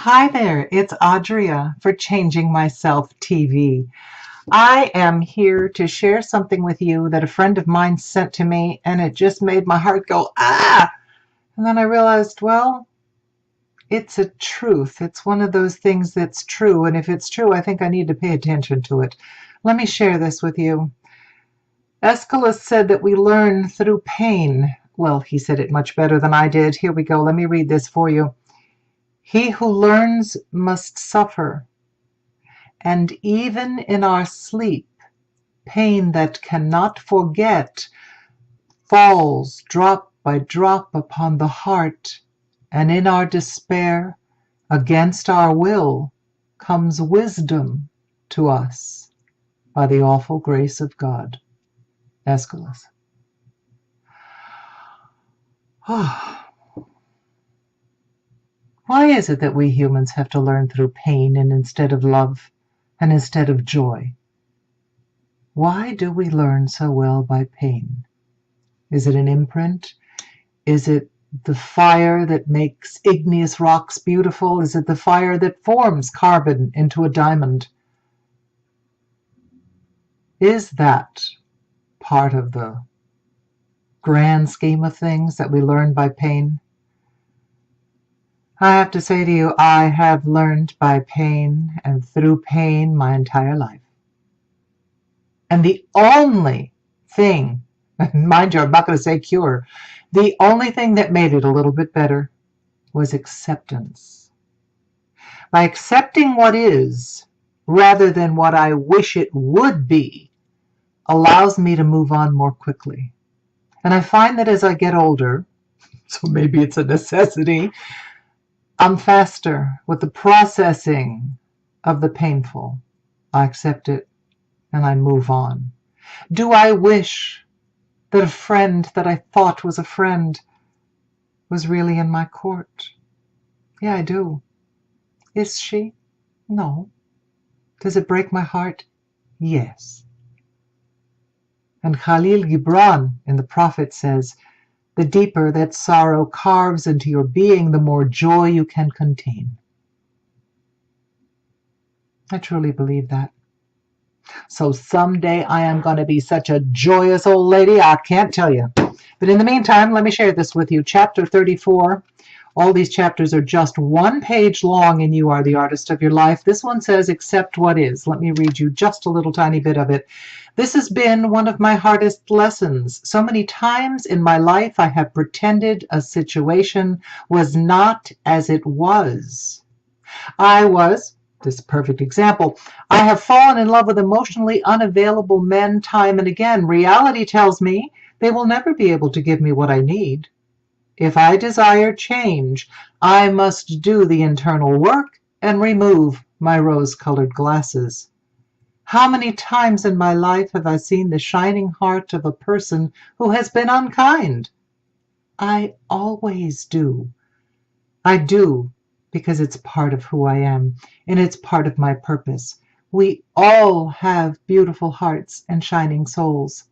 Hi there, it's Audria for Changing Myself TV. I am here to share something with you that a friend of mine sent to me, and it just made my heart go, ah! And then I realized, well, it's a truth. It's one of those things that's true, and if it's true, I think I need to pay attention to it. Let me share this with you. Aeschylus said that we learn through pain. Well, he said it much better than I did. Here we go. Let me read this for you. He who learns must suffer, and even in our sleep, pain that cannot forget falls drop by drop upon the heart, and in our despair, against our will, comes wisdom to us by the awful grace of God. Aeschylus. Why is it that we humans have to learn through pain and instead of love and instead of joy? Why do we learn so well by pain? Is it an imprint? Is it the fire that makes igneous rocks beautiful? Is it the fire that forms carbon into a diamond? Is that part of the grand scheme of things that we learn by pain? I have to say to you, I have learned by pain and through pain my entire life. And the only thing, mind you, I'm not going to say cure, the only thing that made it a little bit better was acceptance. By accepting what is rather than what I wish it would be allows me to move on more quickly. And I find that as I get older, so maybe it's a necessity, I'm faster with the processing of the painful. I accept it and I move on. Do I wish that a friend that I thought was a friend was really in my court? Yeah, I do. Is she? No. Does it break my heart? Yes. And Khalil Gibran in The Prophet says, the deeper that sorrow carves into your being, the more joy you can contain. I truly believe that. So someday I am going to be such a joyous old lady, I can't tell you. But in the meantime, let me share this with you. Chapter 34. All these chapters are just one page long, and you are the artist of your life. This one says, accept what is. Let me read you just a little tiny bit of it. This has been one of my hardest lessons. So many times in my life I have pretended a situation was not as it was. This perfect example, I have fallen in love with emotionally unavailable men time and again. Reality tells me they will never be able to give me what I need. If I desire change, I must do the internal work and remove my rose-colored glasses. How many times in my life have I seen the shining heart of a person who has been unkind? I always do. I do because it's part of who I am, and it's part of my purpose. We all have beautiful hearts and shining souls,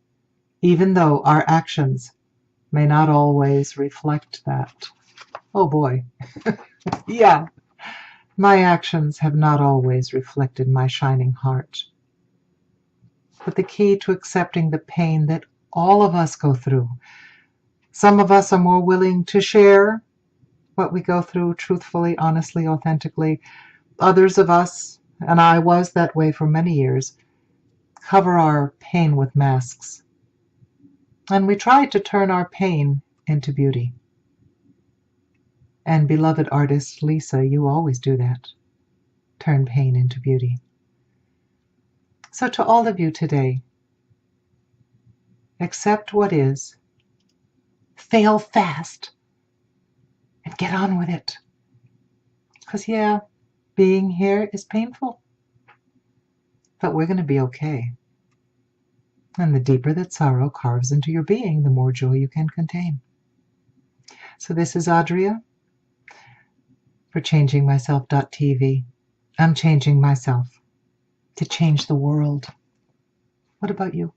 even though our actions may not always reflect that. Oh boy. Yeah, my actions have not always reflected my shining heart. But the key to accepting the pain that all of us go through. Some of us are more willing to share what we go through truthfully, honestly, authentically. Others of us, and I was that way for many years, cover our pain with masks. And we try to turn our pain into beauty. And beloved artist Lisa, you always do that. Turn pain into beauty. So to all of you today, accept what is, fail fast, and get on with it. Because yeah, being here is painful, but we're going to be okay. And the deeper that sorrow carves into your being, the more joy you can contain. So this is Audria for ChangingMyself.tv. I'm changing myself to change the world. What about you?